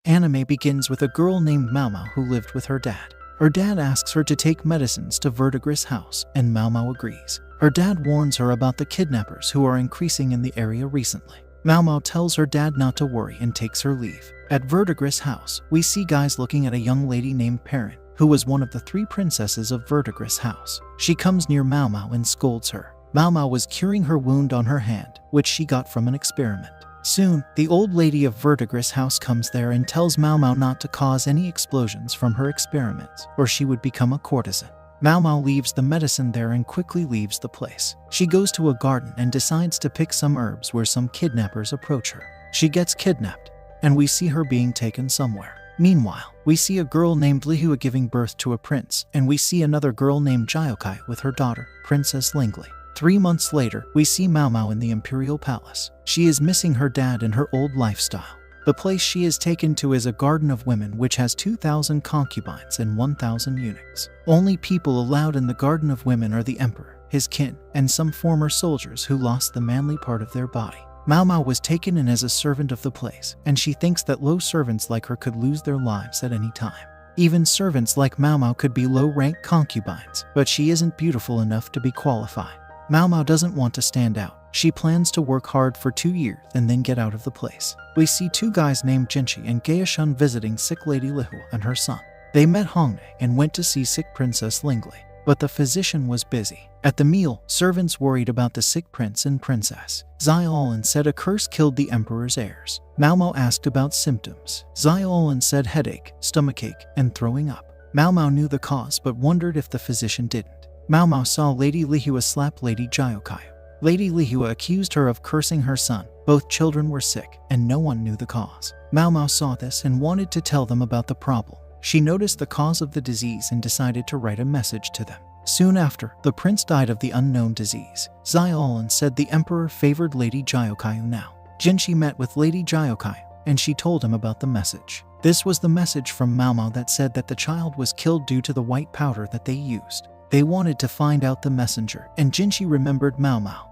Anime begins with a girl named Mao Mao who lived with her dad. Her dad asks her to take medicines to Verdigris' house, and Mao Mao agrees. Her dad warns her about the kidnappers who are increasing in the area recently. Mao Mao tells her dad not to worry and takes her leave. At Verdigris' house, we see guys looking at a young lady named Perrin, who was one of the 3 princesses of Verdigris' house. She comes near Mao Mao and scolds her. Mao Mao was curing her wound on her hand, which she got from an experiment. Soon, the old lady of Verdigris' house comes there and tells Mao Mao not to cause any explosions from her experiments, or she would become a courtesan. Mao Mao leaves the medicine there and quickly leaves the place. She goes to a garden and decides to pick some herbs where some kidnappers approach her. She gets kidnapped, and we see her being taken somewhere. Meanwhile, we see a girl named Lihua giving birth to a prince, and we see another girl named Jiokai with her daughter, Princess Lingli. 3 months later, we see Mao Mao in the Imperial Palace. She is missing her dad and her old lifestyle. The place she is taken to is a garden of women which has 2,000 concubines and 1,000 eunuchs. Only people allowed in the garden of women are the emperor, his kin, and some former soldiers who lost the manly part of their body. Mao Mao was taken in as a servant of the place, and she thinks that low servants like her could lose their lives at any time. Even servants like Mao Mao could be low-ranked concubines, but she isn't beautiful enough to be qualified. Mao Mao doesn't want to stand out. She plans to work hard for 2 years and then get out of the place. We see 2 guys named Jinchi and Gaoshun visiting sick Lady Lihua and her son. They met Hongne and went to see sick Princess Lingli, but the physician was busy. At the meal, servants worried about the sick prince and princess. Xiaolan said a curse killed the emperor's heirs. Mao Mao asked about symptoms. Xiaolan said headache, stomachache, and throwing up. Mao Mao knew the cause but wondered if the physician didn't. Mao Mao saw Lady Lihua slap Lady Jiokai. Lady Lihua accused her of cursing her son. Both children were sick, and no one knew the cause. Mao Mao saw this and wanted to tell them about the problem. She noticed the cause of the disease and decided to write a message to them. Soon after, the prince died of the unknown disease. Xiaolan said the emperor favored Lady Jiokai now. Jinchi met with Lady Jiokai, and she told him about the message. This was the message from Mao Mao that said that the child was killed due to the white powder that they used. They wanted to find out the messenger, and Jinchi remembered Mao Mao,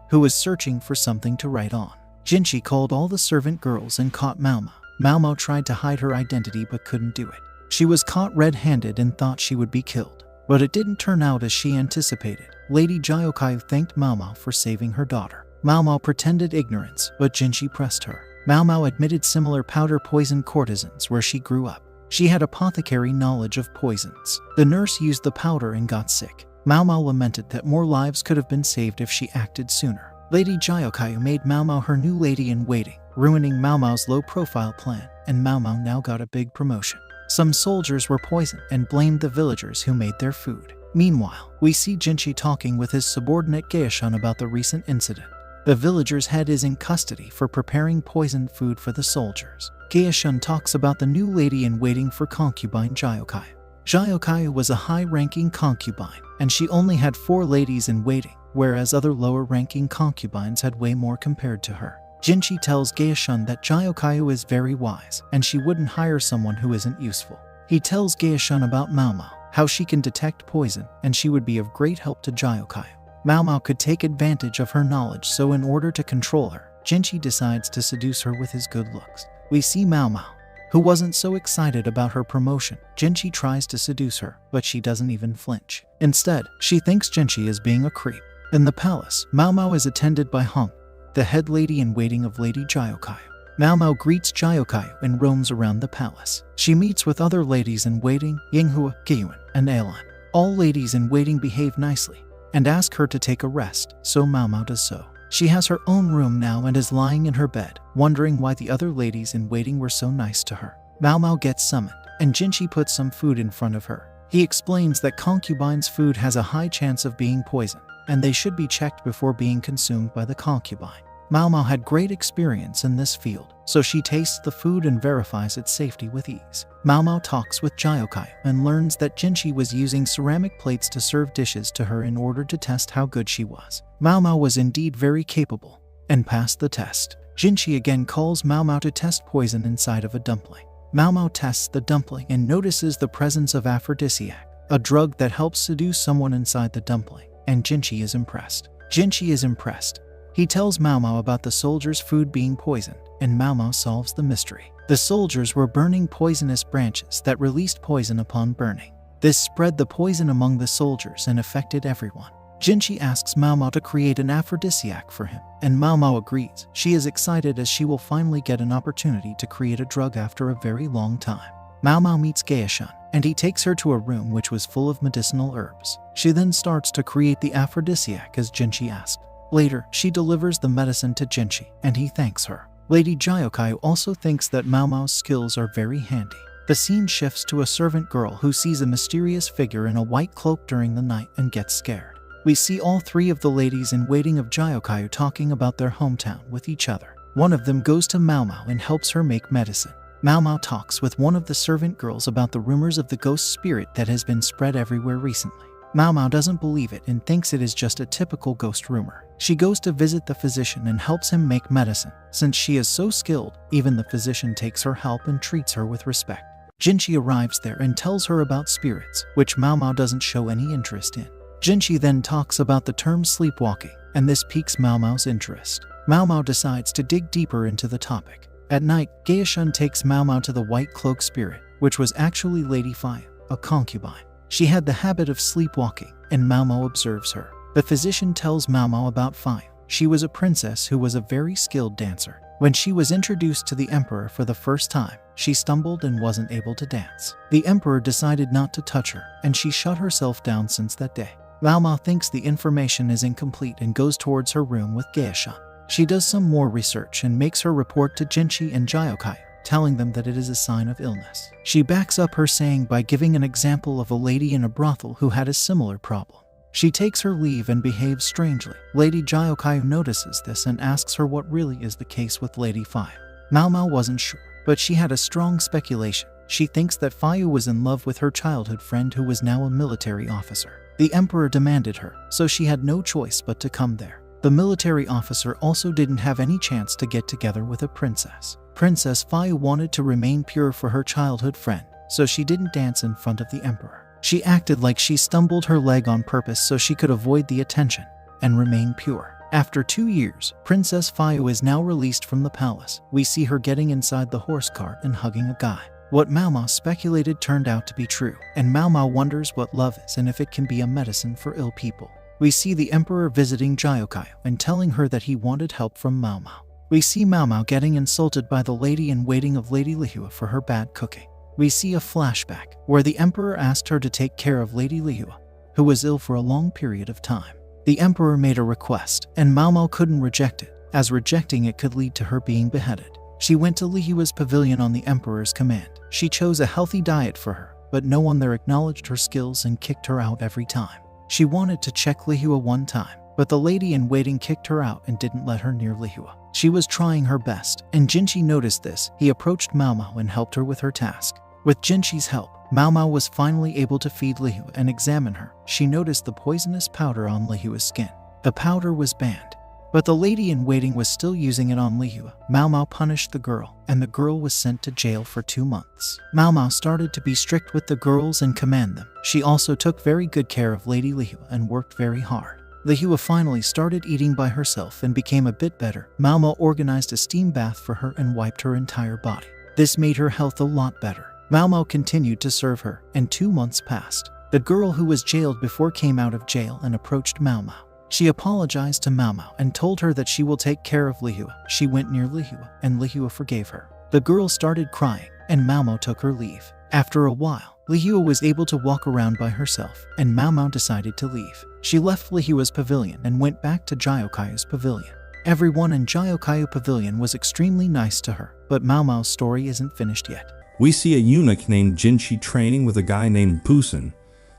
who was searching for something to write on. Jinchi called all the servant girls and caught Mao Mao. Mao Mao tried to hide her identity but couldn't do it. She was caught red-handed and thought she would be killed. But it didn't turn out as she anticipated. Lady Jiokai thanked Mao Mao for saving her daughter. Mao Mao pretended ignorance, but Jinchi pressed her. Mao Mao admitted similar powder poisoned courtesans where she grew up. She had apothecary knowledge of poisons. The nurse used the powder and got sick. Mao Mao lamented that more lives could have been saved if she acted sooner. Lady Jiokai made Mao Mao her new lady-in-waiting, ruining Mao Mao's low-profile plan, and Mao Mao now got a big promotion. Some soldiers were poisoned and blamed the villagers who made their food. Meanwhile, we see Jinchi talking with his subordinate Gaoshun about the recent incident. The villager's head is in custody for preparing poisoned food for the soldiers. Gaoshun talks about the new lady-in-waiting for concubine Jiokai. Jiokai was a high-ranking concubine, and she only had 4 ladies-in-waiting, whereas other lower-ranking concubines had way more compared to her. Jinchi tells Gaoshun that Jiokai is very wise, and she wouldn't hire someone who isn't useful. He tells Gaoshun about Mao Mao, how she can detect poison, and she would be of great help to Jiokai. Mao Mao could take advantage of her knowledge, so in order to control her, Jinchi decides to seduce her with his good looks. We see Mao Mao, who wasn't so excited about her promotion. Jinchi tries to seduce her, but she doesn't even flinch. Instead, she thinks Jinchi is being a creep. In the palace, Mao Mao is attended by Hong, the head lady-in-waiting of Lady Jiokai. Mao Mao greets Jiokai and roams around the palace. She meets with other ladies-in-waiting, Yinghua, Giyuan, and Ailan. All ladies-in-waiting behave nicely and ask her to take a rest, so Mao Mao does so. She has her own room now and is lying in her bed, wondering why the other ladies-in-waiting were so nice to her. Mao Mao gets summoned, and Jinchi puts some food in front of her. He explains that concubines' food has a high chance of being poisoned, and they should be checked before being consumed by the concubine. Mao Mao had great experience in this field, so she tastes the food and verifies its safety with ease. Mao Mao talks with Jiokai and learns that Jinchi was using ceramic plates to serve dishes to her in order to test how good she was. Mao Mao was indeed very capable and passed the test. Jinchi again calls Mao Mao to test poison inside of a dumpling. Mao Mao tests the dumpling and notices the presence of aphrodisiac, a drug that helps seduce someone inside the dumpling, and Jinchi is impressed. He tells Mao Mao about the soldiers' food being poisoned, and Mao Mao solves the mystery. The soldiers were burning poisonous branches that released poison upon burning. This spread the poison among the soldiers and affected everyone. Jinchi asks Mao Mao to create an aphrodisiac for him, and Mao Mao agrees. She is excited as she will finally get an opportunity to create a drug after a very long time. Mao Mao meets Gaishan, and he takes her to a room which was full of medicinal herbs. She then starts to create the aphrodisiac as Jinchi asked. Later, she delivers the medicine to Jinchi, and he thanks her. Lady Jyokai also thinks that Mao Mao's skills are very handy. The scene shifts to a servant girl who sees a mysterious figure in a white cloak during the night and gets scared. We see all three of the ladies in waiting of Jyokai talking about their hometown with each other. One of them goes to Mao Mao and helps her make medicine. Mao Mao talks with one of the servant girls about the rumors of the ghost spirit that has been spread everywhere recently. Mao Mao doesn't believe it and thinks it is just a typical ghost rumor. She goes to visit the physician and helps him make medicine. Since she is so skilled, even the physician takes her help and treats her with respect. Jinchi arrives there and tells her about spirits, which Mao Mao doesn't show any interest in. Jinchi then talks about the term sleepwalking, and this piques Mao Mao's interest. Mao Mao decides to dig deeper into the topic. At night, Gaishan takes Mao Mao to the white cloak spirit, which was actually Lady Faya, a concubine. She had the habit of sleepwalking, and Mao Mao observes her. The physician tells Mao Mao about Faya. She was a princess who was a very skilled dancer. When she was introduced to the emperor for the first time, she stumbled and wasn't able to dance. The emperor decided not to touch her, and she shut herself down since that day. Mao Mao thinks the information is incomplete and goes towards her room with Gaishan. She does some more research and makes her report to Jinchi and Jyokai, telling them that it is a sign of illness. She backs up her saying by giving an example of a lady in a brothel who had a similar problem. She takes her leave and behaves strangely. Lady Jyokai notices this and asks her what really is the case with Lady Faya. Mao Mao wasn't sure, but she had a strong speculation. She thinks that Faya was in love with her childhood friend who was now a military officer. The emperor demanded her, so she had no choice but to come there. The military officer also didn't have any chance to get together with a princess. Princess Faya wanted to remain pure for her childhood friend, so she didn't dance in front of the emperor. She acted like she stumbled her leg on purpose so she could avoid the attention and remain pure. After 2 years, Princess Faya is now released from the palace. We see her getting inside the horse cart and hugging a guy. What Mao Mao speculated turned out to be true, and Mao Mao wonders what love is and if it can be a medicine for ill people. We see the emperor visiting Jyokai and telling her that he wanted help from Mao Mao. We see Mao Mao getting insulted by the lady in waiting of Lady Lihua for her bad cooking. We see a flashback where the emperor asked her to take care of Lady Lihua, who was ill for a long period of time. The emperor made a request, and Mao Mao couldn't reject it, as rejecting it could lead to her being beheaded. She went to Lihua's pavilion on the emperor's command. She chose a healthy diet for her, but no one there acknowledged her skills and kicked her out every time. She wanted to check Lihua one time, but the lady in waiting kicked her out and didn't let her near Lihua. She was trying her best, and Jinchi noticed this. He approached Mao Mao and helped her with her task. With Jinchi's help, Mao Mao was finally able to feed Lihua and examine her. She noticed the poisonous powder on Lihua's skin. The powder was banned, but the lady in waiting was still using it on Lihua. Mao Mao punished the girl, and the girl was sent to jail for 2 months. Mao Mao started to be strict with the girls and command them. She also took very good care of Lady Lihua and worked very hard. Lihua finally started eating by herself and became a bit better. Mao Mao organized a steam bath for her and wiped her entire body. This made her health a lot better. Mao Mao continued to serve her, and 2 months passed. The girl who was jailed before came out of jail and approached Mao Mao. She apologized to Mao Mao and told her that she will take care of Lihua. She went near Lihua, and Lihua forgave her. The girl started crying, and Mao Mao took her leave. After a while, Lihua was able to walk around by herself, and Mao Mao decided to leave. She left Lihua's pavilion and went back to Jyokai's pavilion. Everyone in Jyokai pavilion was extremely nice to her, but Mao Mao's story isn't finished yet. We see a eunuch named Jinchi training with a guy named Pusen,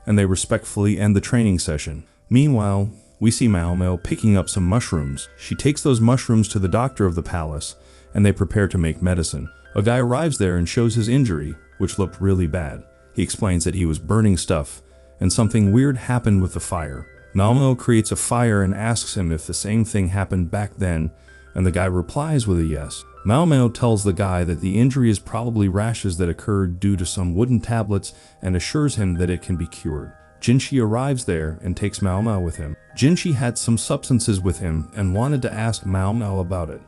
and they respectfully end the training session. Meanwhile, we see Mao Mao picking up some mushrooms. She takes those mushrooms to the doctor of the palace, and they prepare to make medicine. A guy arrives there and shows his injury, which looked really bad. He explains that he was burning stuff, and something weird happened with the fire. Mao Mao creates a fire and asks him if the same thing happened back then, and the guy replies with a yes. Mao Mao tells the guy that the injury is probably rashes that occurred due to some wooden tablets and assures him that it can be cured. Jinchi arrives there and takes Mao Mao with him. Jinchi had some substances with him and wanted to ask Mao Mao about it.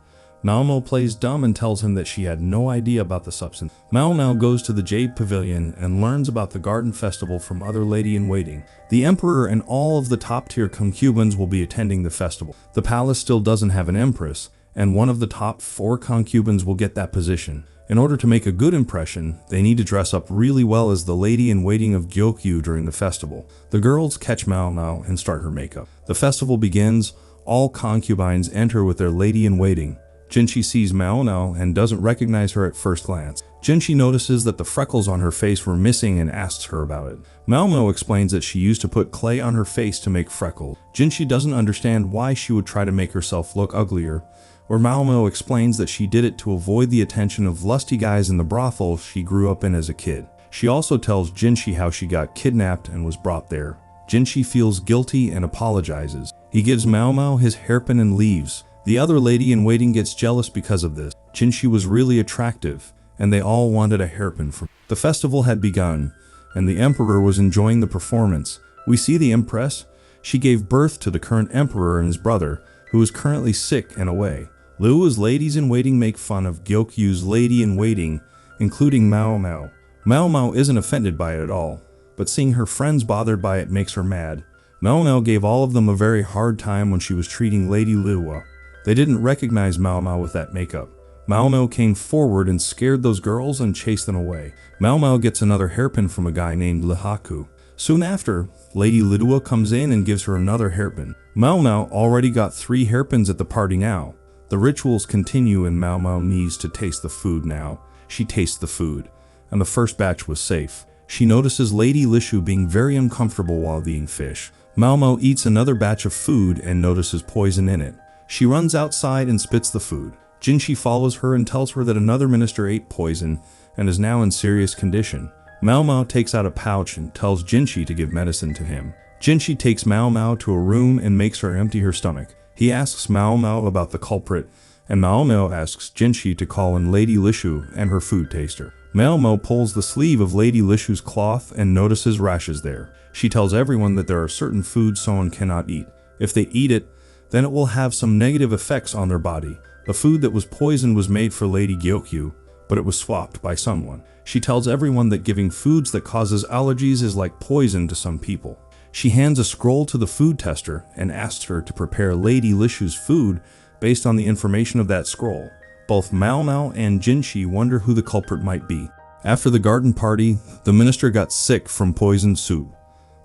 Mao Mao plays dumb and tells him that she had no idea about the substance. Mao Mao goes to the Jade Pavilion and learns about the garden festival from other lady-in-waiting. The emperor and all of the top-tier concubines will be attending the festival. The palace still doesn't have an empress, and one of the top 4 concubines will get that position. In order to make a good impression, they need to dress up really well as the lady-in-waiting of Gyokyu during the festival. The girls catch Mao Mao and start her makeup. The festival begins. All concubines enter with their lady-in-waiting. Jinshi sees Mao Mao and doesn't recognize her at first glance. Jinshi notices that the freckles on her face were missing and asks her about it. Mao Mao explains that she used to put clay on her face to make freckles. Jinshi doesn't understand why she would try to make herself look uglier, or Mao Mao explains that she did it to avoid the attention of lusty guys in the brothel she grew up in as a kid. She also tells Jinshi how she got kidnapped and was brought there. Jinshi feels guilty and apologizes. He gives Mao Mao his hairpin and leaves. The other lady-in-waiting gets jealous because of this. Jinshi was really attractive, and they all wanted a hairpin from her. The festival had begun, and the emperor was enjoying the performance. We see the empress. She gave birth to the current emperor and his brother, who is currently sick and away. Luo's ladies-in-waiting make fun of Gyokyu's lady-in-waiting, including Mao Mao. Mao Mao isn't offended by it at all, but seeing her friends bothered by it makes her mad. Mao Mao gave all of them a very hard time when she was treating Lady Luo. They didn't recognize Mao Mao with that makeup. Mao Mao came forward and scared those girls and chased them away. Mao Mao gets another hairpin from a guy named Lihaku. Soon after, Lady Luo comes in and gives her another hairpin. Mao Mao already got 3 hairpins at the party now. The rituals continue and Mao Mao needs to taste the food now. She tastes the food, and the first batch was safe. She notices Lady Lishu being very uncomfortable while eating fish. Mao Mao eats another batch of food and notices poison in it. She runs outside and spits the food. Jinshi follows her and tells her that another minister ate poison and is now in serious condition. Mao Mao takes out a pouch and tells Jinshi to give medicine to him. Jinshi takes Mao Mao to a room and makes her empty her stomach. He asks Mao Mao about the culprit, and Mao Mao asks Jinshi to call in Lady Lishu and her food taster. Mao Mao pulls the sleeve of Lady Lishu's cloth and notices rashes there. She tells everyone that there are certain foods someone cannot eat. If they eat it, then it will have some negative effects on their body. The food that was poisoned was made for Lady Gyokyu, but it was swapped by someone. She tells everyone that giving foods that causes allergies is like poison to some people. She hands a scroll to the food tester and asks her to prepare Lady Lishu's food based on the information of that scroll. Both Mao Mao and Jinshi wonder who the culprit might be. After the garden party, the minister got sick from poisoned soup.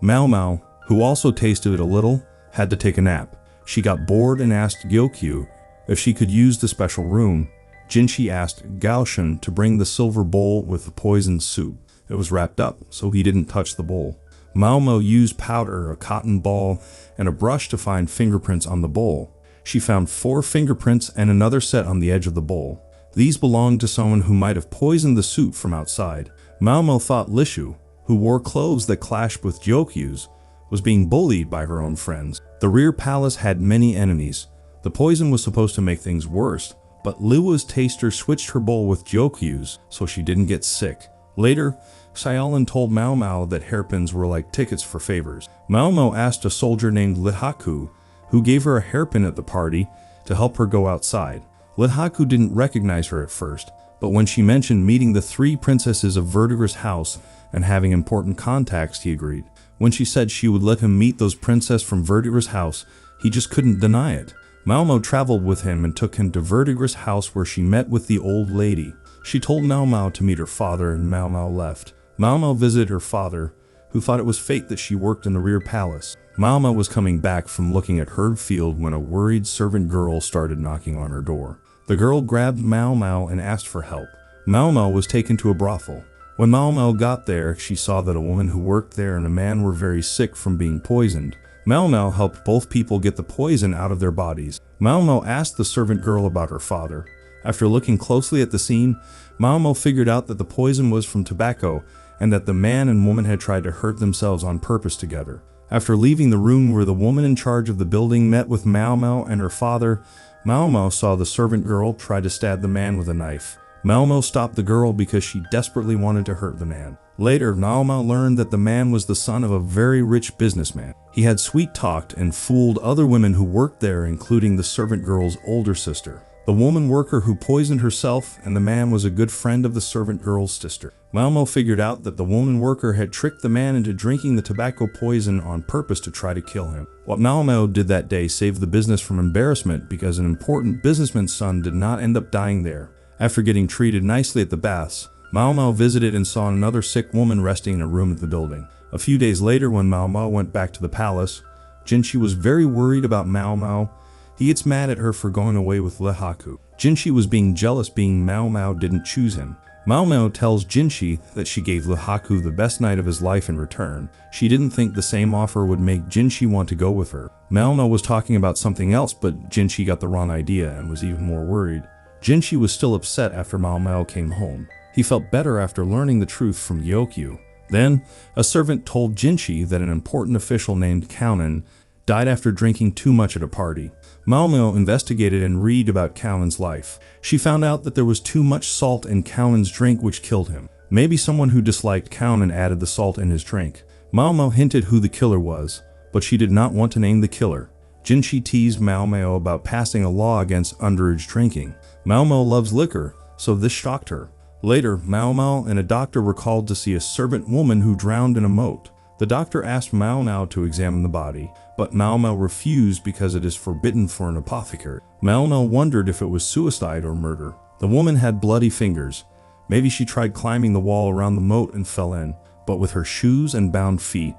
Mao Mao, who also tasted it a little, had to take a nap. She got bored and asked Gyokyu if she could use the special room. Jinshi asked Gaoshan to bring the silver bowl with the poisoned soup. It was wrapped up, so he didn't touch the bowl. Mao Mao used powder, a cotton ball, and a brush to find fingerprints on the bowl. She found 4 fingerprints and another set on the edge of the bowl. These belonged to someone who might have poisoned the soup from outside. Mao Mao thought Lishu, who wore clothes that clashed with Gyokyu's, was being bullied by her own friends. The rear palace had many enemies. The poison was supposed to make things worse, but Luo's taster switched her bowl with Gyokyu's so she didn't get sick. Later, Xiaolin told Mao Mao that hairpins were like tickets for favors. Mao Mao asked a soldier named Lihaku, who gave her a hairpin at the party, to help her go outside. Lihaku didn't recognize her at first, but when she mentioned meeting the 3 princesses of Verdigris' house and having important contacts, he agreed. When she said she would let him meet those princesses from Verdigris' house, he just couldn't deny it. Mao Mao traveled with him and took him to Verdigris' house where she met with the old lady. She told Mao Mao to meet her father and Mao Mao left. Mao Mao visited her father, who thought it was fate that she worked in the rear palace. Mao Mao was coming back from looking at herd field when a worried servant girl started knocking on her door. The girl grabbed Mao Mao and asked for help. Mao Mao was taken to a brothel. When Mao Mao got there, she saw that a woman who worked there and a man were very sick from being poisoned. Mao Mao helped both people get the poison out of their bodies. Mao Mao asked the servant girl about her father. After looking closely at the scene, Mao Mao figured out that the poison was from tobacco and that the man and woman had tried to hurt themselves on purpose together. After leaving the room where the woman in charge of the building met with Mao Mao and her father, Mao Mao saw the servant girl try to stab the man with a knife. Mao Mao stopped the girl because she desperately wanted to hurt the man. Later, Mao Mao learned that the man was the son of a very rich businessman. He had sweet-talked and fooled other women who worked there, including the servant girl's older sister. the woman worker who poisoned herself, and the man was a good friend of the servant girl's sister. Malmo figured out that the woman worker had tricked the man into drinking the tobacco poison on purpose to try to kill him. What Malmo did that day saved the business from embarrassment because an important businessman's son did not end up dying there. After getting treated nicely at the baths, Malmo visited and saw another sick woman resting in a room at the building. A few days later, when Malmo went back to the palace, Jinshi was very worried about Malmo. He gets mad at her for going away with Lehaku. Jinshi was being jealous being Malmo didn't choose him. Malmo tells Jinshi that she gave Lehaku the best night of his life in return. She didn't think the same offer would make Jinshi want to go with her. Malmo was talking about something else, but Jinshi got the wrong idea and was even more worried. Jinshi was still upset after Malmo came home. He felt better after learning the truth from Gyokyu. Then, a servant told Jinshi that an important official named Kaunan died after drinking too much at a party. Malmo investigated and read about Kaunan's life. She found out that there was too much salt in Kaunan's drink which killed him. Maybe someone who disliked Kaunan added the salt in his drink. Malmo hinted who the killer was, but she did not want to name the killer. Jinshi teased Malmo about passing a law against underage drinking. Malmo loves liquor, so this shocked her. Later, Malmo and a doctor were called to see a servant woman who drowned in a moat. The doctor asked Malmo to examine the body, but Malmo refused because it is forbidden for an apothecary. Malmo wondered if it was suicide or murder. The woman had bloody fingers. Maybe she tried climbing the wall around the moat and fell in, but with her shoes and bound feet,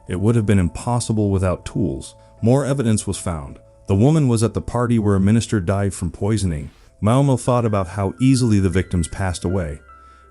it would have been impossible without tools. More evidence was found. The woman was at the party where a minister died from poisoning. Malmo thought about how easily the victims passed away,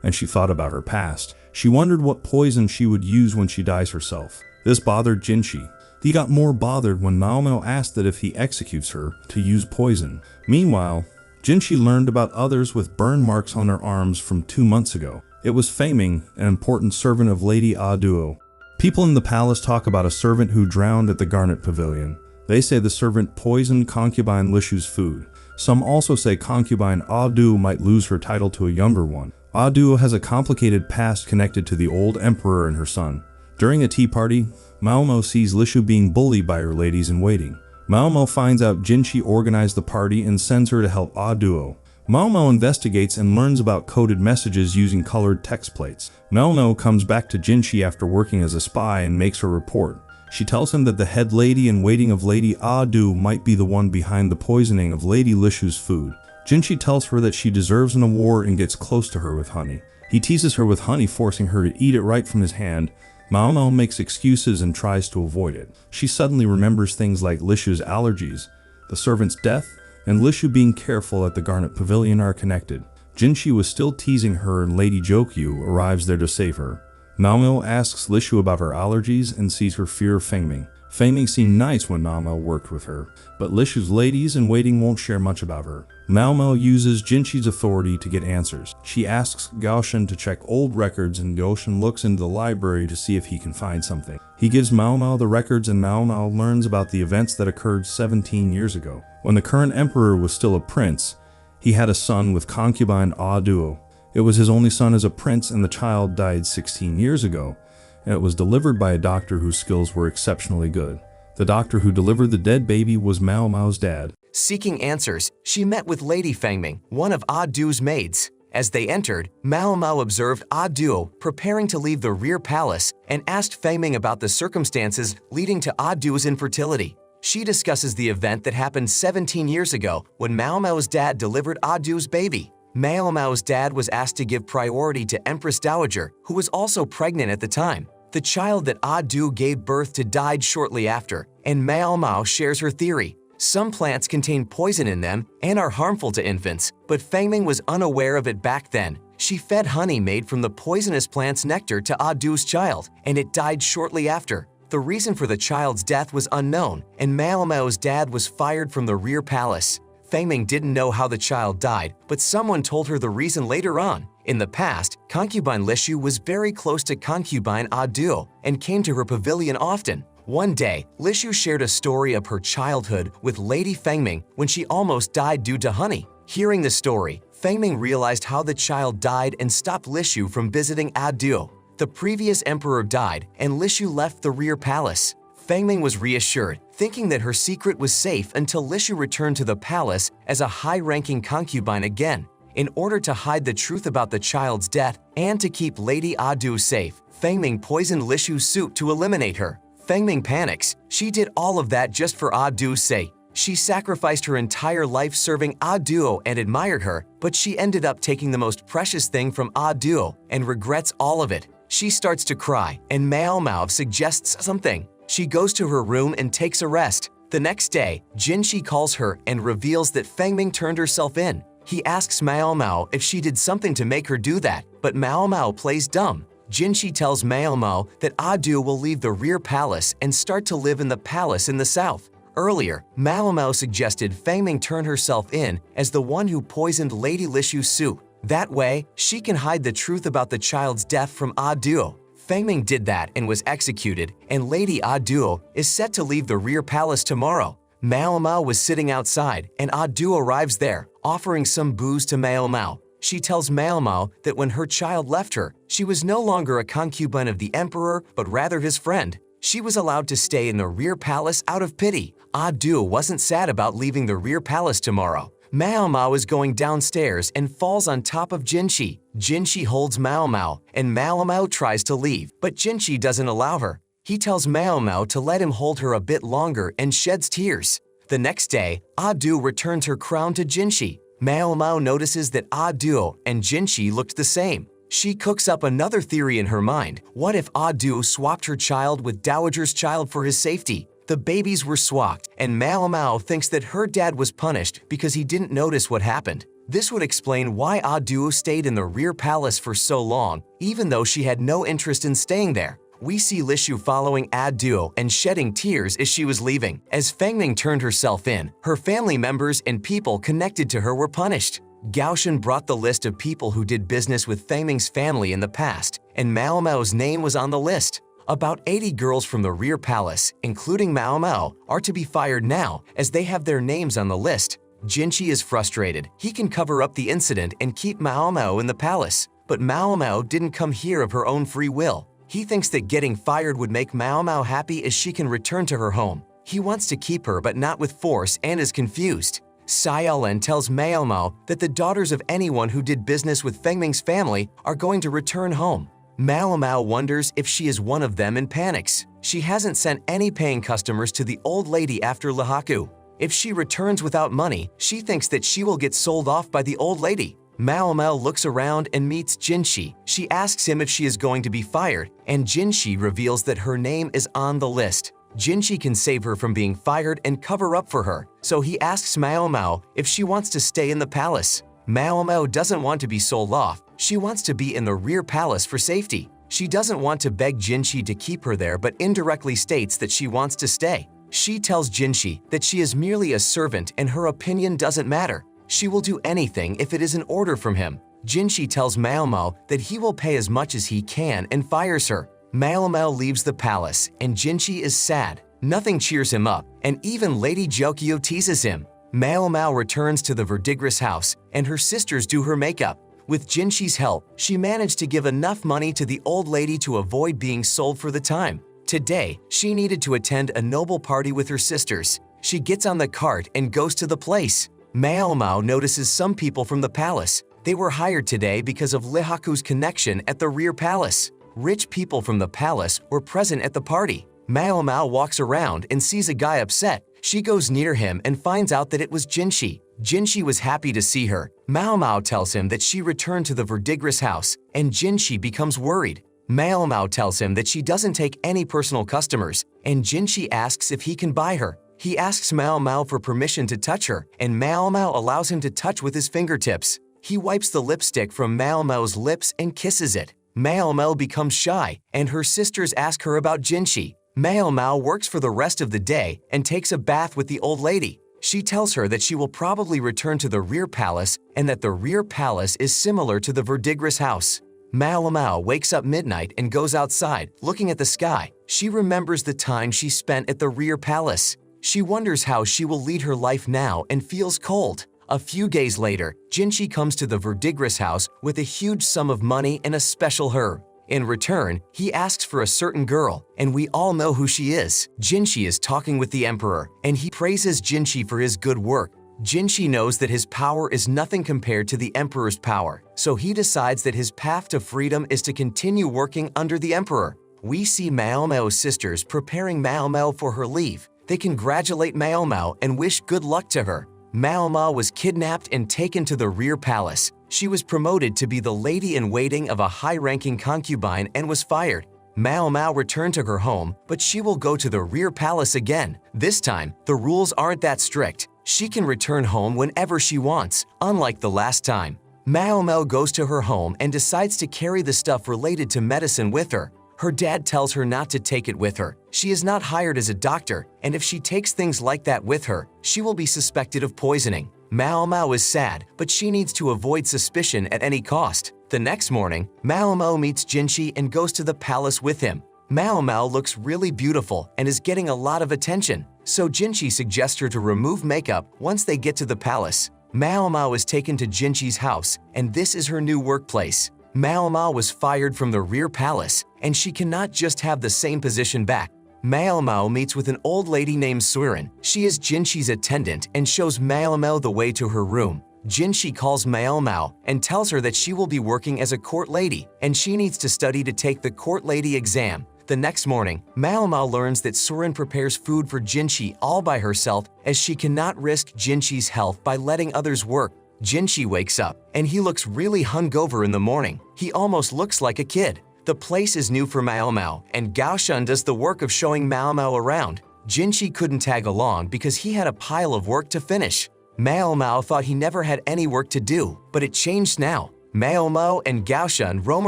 and she thought about her past. She wondered what poison she would use when she dies herself. This bothered Jinshi. He got more bothered when Malmo asked that if he executes her, to use poison. Meanwhile, Jinshi learned about others with burn marks on their arms from 2 months ago. It was Faming, an important servant of Lady Aduo. People in the palace talk about a servant who drowned at the Garnet Pavilion. They say the servant poisoned concubine Lishu's food. Some also say concubine Aduo might lose her title to a younger one. Aduo has a complicated past connected to the old emperor and her son. During a tea party, Malmo sees Lishu being bullied by her ladies-in-waiting. Malmo finds out Jinshi organized the party and sends her to help Aduo. Malmo investigates and learns about coded messages using colored text plates. Malmo comes back to Jinshi after working as a spy and makes her report. She tells him that the head lady-in-waiting of Lady Aduo might be the one behind the poisoning of Lady Lishu's food. Jinshi tells her that she deserves an award and gets close to her with honey. He teases her with honey, forcing her to eat it right from his hand. Malmo makes excuses and tries to avoid it. She suddenly remembers things like Lishu's allergies, the servant's death, and Lishu being careful at the Garnet Pavilion are connected. Jinshi was still teasing her and Lady Gyokyu arrives there to save her. Malmo asks Lishu about her allergies and sees her fear of Fengming. Fengming seemed nice when Malmo worked with her, but Lishu's ladies-in-waiting won't share much about her. Malmo uses Jinshi's authority to get answers. She asks Gaoshan to check old records and Gaoshan looks into the library to see if he can find something. He gives Malmo the records and Malmo learns about the events that occurred 17 years ago. When the current emperor was still a prince, he had a son with concubine Aduo. It was his only son as a prince and the child died 16 years ago, and it was delivered by a doctor whose skills were exceptionally good. The doctor who delivered the dead baby was Malmo's dad. Seeking answers, she met with Lady Fengming, one of Aduo's maids. As they entered, Malmo observed Aduo preparing to leave the rear palace and asked Fengming about the circumstances leading to Aduo's infertility. She discusses the event that happened 17 years ago when Malmo's dad delivered Aduo's baby. Malmo's dad was asked to give priority to Empress Dowager, who was also pregnant at the time. The child that Aduo gave birth to died shortly after, and Malmo shares her theory. Some plants contain poison in them and are harmful to infants, but Fengming was unaware of it back then. She fed honey made from the poisonous plant's nectar to Aduo's child, and it died shortly after. The reason for the child's death was unknown, and Malmo's dad was fired from the rear palace. Fengming didn't know how the child died, but someone told her the reason later on. In the past, concubine Lishu was very close to concubine Aduo and came to her pavilion often. One day, Lishu shared a story of her childhood with Lady Fengming when she almost died due to honey. Hearing the story, Fengming realized how the child died and stopped Lishu from visiting Aduo. The previous emperor died and Lishu left the rear palace. Fangming was reassured, thinking that her secret was safe until Lishu returned to the palace as a high-ranking concubine again. In order to hide the truth about the child's death and to keep Lady Adu safe, Fangming poisoned Lishu's soup to eliminate her. Fangming panics. She did all of that just for Adu's sake. She sacrificed her entire life serving Adu and admired her, but she ended up taking the most precious thing from Adu and regrets all of it. She starts to cry, and Mao Mao suggests something. She goes to her room and takes a rest. The next day, Jinshi calls her and reveals that Fangming turned herself in. He asks Mao Mao if she did something to make her do that, but Mao Mao plays dumb. Jinshi tells Mao Mao that Adu will leave the rear palace and start to live in the palace in the south. Earlier, Mao Mao suggested Fangming turn herself in as the one who poisoned Lady Lishu's soup. That way, she can hide the truth about the child's death from Adu. Fangming did that and was executed, and Lady Adu is set to leave the rear palace tomorrow. Mao Mao was sitting outside, and Adu arrives there, offering some booze to Mao Mao. She tells Mao Mao that when her child left her, she was no longer a concubine of the emperor, but rather his friend. She was allowed to stay in the rear palace out of pity. Adu wasn't sad about leaving the rear palace tomorrow. Mao Mao is going downstairs and falls on top of Jinshi. Jinshi holds Mao Mao, and Mao Mao tries to leave, but Jinshi doesn't allow her. He tells Mao Mao to let him hold her a bit longer and sheds tears. The next day, Adu returns her crown to Jinshi. Mao Mao notices that Adu and Jinshi looked the same. She cooks up another theory in her mind. What if Adu swapped her child with Dowager's child for his safety? The babies were swapped, and Mao Mao thinks that her dad was punished because he didn't notice what happened. This would explain why Adu stayed in the rear palace for so long, even though she had no interest in staying there. We see Lishu following Adu and shedding tears as she was leaving. As Fangming turned herself in, her family members and people connected to her were punished. Gaoshan brought the list of people who did business with Fangming's family in the past, and Mao Mao's name was on the list. About 80 girls from the rear palace, including Mao Mao, are to be fired now as they have their names on the list. Jinshi is frustrated. He can cover up the incident and keep Mao Mao in the palace, but Mao Mao didn't come here of her own free will. He thinks that getting fired would make Mao Mao happy as she can return to her home. He wants to keep her but not with force and is confused. Xiaolan tells Mao Mao that the daughters of anyone who did business with Fangming's family are going to return home. Mao Mao wonders if she is one of them and panics. She hasn't sent any paying customers to the old lady after Lahaku. If she returns without money, she thinks that she will get sold off by the old lady. Mao Mao looks around and meets Jinshi. She asks him if she is going to be fired, and Jinshi reveals that her name is on the list. Jinshi can save her from being fired and cover up for her, so he asks Mao Mao if she wants to stay in the palace. Mao Mao doesn't want to be sold off. She wants to be in the rear palace for safety. She doesn't want to beg Jinshi to keep her there but indirectly states that she wants to stay. She tells Jinshi that she is merely a servant and her opinion doesn't matter. She will do anything if it is an order from him. Jinshi tells Mao Mao that he will pay as much as he can and fires her. Mao Mao leaves the palace and Jinshi is sad. Nothing cheers him up, and even Lady Jokyo teases him. Mao Mao returns to the Verdigris house and her sisters do her makeup. With Jinshi's help, she managed to give enough money to the old lady to avoid being sold for the time. Today, she needed to attend a noble party with her sisters. She gets on the cart and goes to the place. Mao Mao notices some people from the palace. They were hired today because of Lihaku's connection at the rear palace. Rich people from the palace were present at the party. Mao Mao walks around and sees a guy upset. She goes near him and finds out that it was Jinshi. Jinshi was happy to see her. Mao Mao tells him that she returned to the Verdigris house, and Jinshi becomes worried. Mao Mao tells him that she doesn't take any personal customers, and Jinshi asks if he can buy her. He asks Mao Mao for permission to touch her, and Mao Mao allows him to touch with his fingertips. He wipes the lipstick from Mao Mao's lips and kisses it. Mao Mao becomes shy, and her sisters ask her about Jinshi. Mao Mao works for the rest of the day and takes a bath with the old lady. She tells her that she will probably return to the rear palace and that the rear palace is similar to the Verdigris house. Mao Mao wakes up midnight and goes outside, looking at the sky. She remembers the time she spent at the rear palace. She wonders how she will lead her life now and feels cold. A few days later, Jinshi comes to the Verdigris house with a huge sum of money and a special herb. In return, he asks for a certain girl, and we all know who she is. Jinshi is talking with the emperor, and he praises Jinshi for his good work. Jinshi knows that his power is nothing compared to the emperor's power, so he decides that his path to freedom is to continue working under the emperor. We see Mao Mao's sisters preparing Mao Mao for her leave. They congratulate Mao Mao and wish good luck to her. Mao Mao was kidnapped and taken to the rear palace. She was promoted to be the lady-in-waiting of a high-ranking concubine and was fired. Mao Mao returned to her home, but she will go to the rear palace again. This time, the rules aren't that strict. She can return home whenever she wants, unlike the last time. Mao Mao goes to her home and decides to carry the stuff related to medicine with her. Her dad tells her not to take it with her. She is not hired as a doctor, and if she takes things like that with her, she will be suspected of poisoning. Mao Mao is sad, but she needs to avoid suspicion at any cost. The next morning, Mao Mao meets Jinshi and goes to the palace with him. Mao Mao looks really beautiful and is getting a lot of attention, so Jinshi suggests her to remove makeup once they get to the palace. Mao Mao is taken to Jinshi's house, and this is her new workplace. Mao Mao was fired from the rear palace, and she cannot just have the same position back. Mao Mao meets with an old lady named Surin. She is Jinshi's attendant and shows Mao Mao the way to her room. Jinshi calls Mao Mao and tells her that she will be working as a court lady, and she needs to study to take the court lady exam. The next morning, Mao Mao learns that Surin prepares food for Jinshi all by herself as she cannot risk Jinshi's health by letting others work. Jinshi wakes up, and he looks really hungover in the morning. He almost looks like a kid. The place is new for Mao Mao, and Gao Shun does the work of showing Mao Mao around. Jinshi couldn't tag along because he had a pile of work to finish. Mao Mao thought he never had any work to do, but it changed now. Mao Mao and Gao Shun roam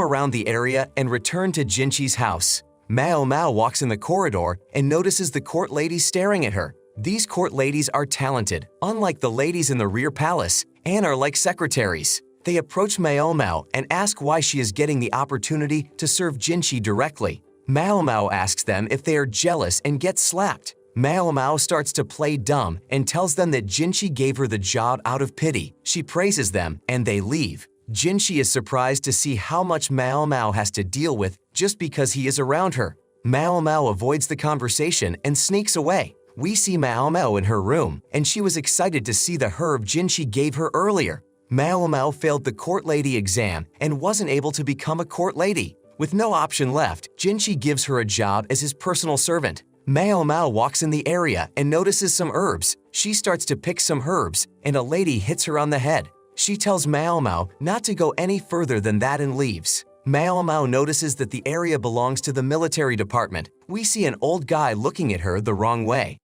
around the area and return to Jinshi's house. Mao Mao walks in the corridor and notices the court ladies staring at her. These court ladies are talented, unlike the ladies in the rear palace, and are like secretaries. They approach Mao Mao and ask why she is getting the opportunity to serve Jinshi directly. Mao Mao asks them if they are jealous and gets slapped. Mao Mao starts to play dumb and tells them that Jinshi gave her the job out of pity. She praises them and they leave. Jinshi is surprised to see how much Mao Mao has to deal with just because he is around her. Mao Mao avoids the conversation and sneaks away. We see Mao Mao in her room, and she was excited to see the herb Jinshi gave her earlier. Mao Mao failed the court lady exam and wasn't able to become a court lady. With no option left, Jinshi gives her a job as his personal servant. Mao Mao walks in the area and notices some herbs. She starts to pick some herbs, and a lady hits her on the head. She tells Mao Mao not to go any further than that and leaves. Mao Mao notices that the area belongs to the military department. We see an old guy looking at her the wrong way.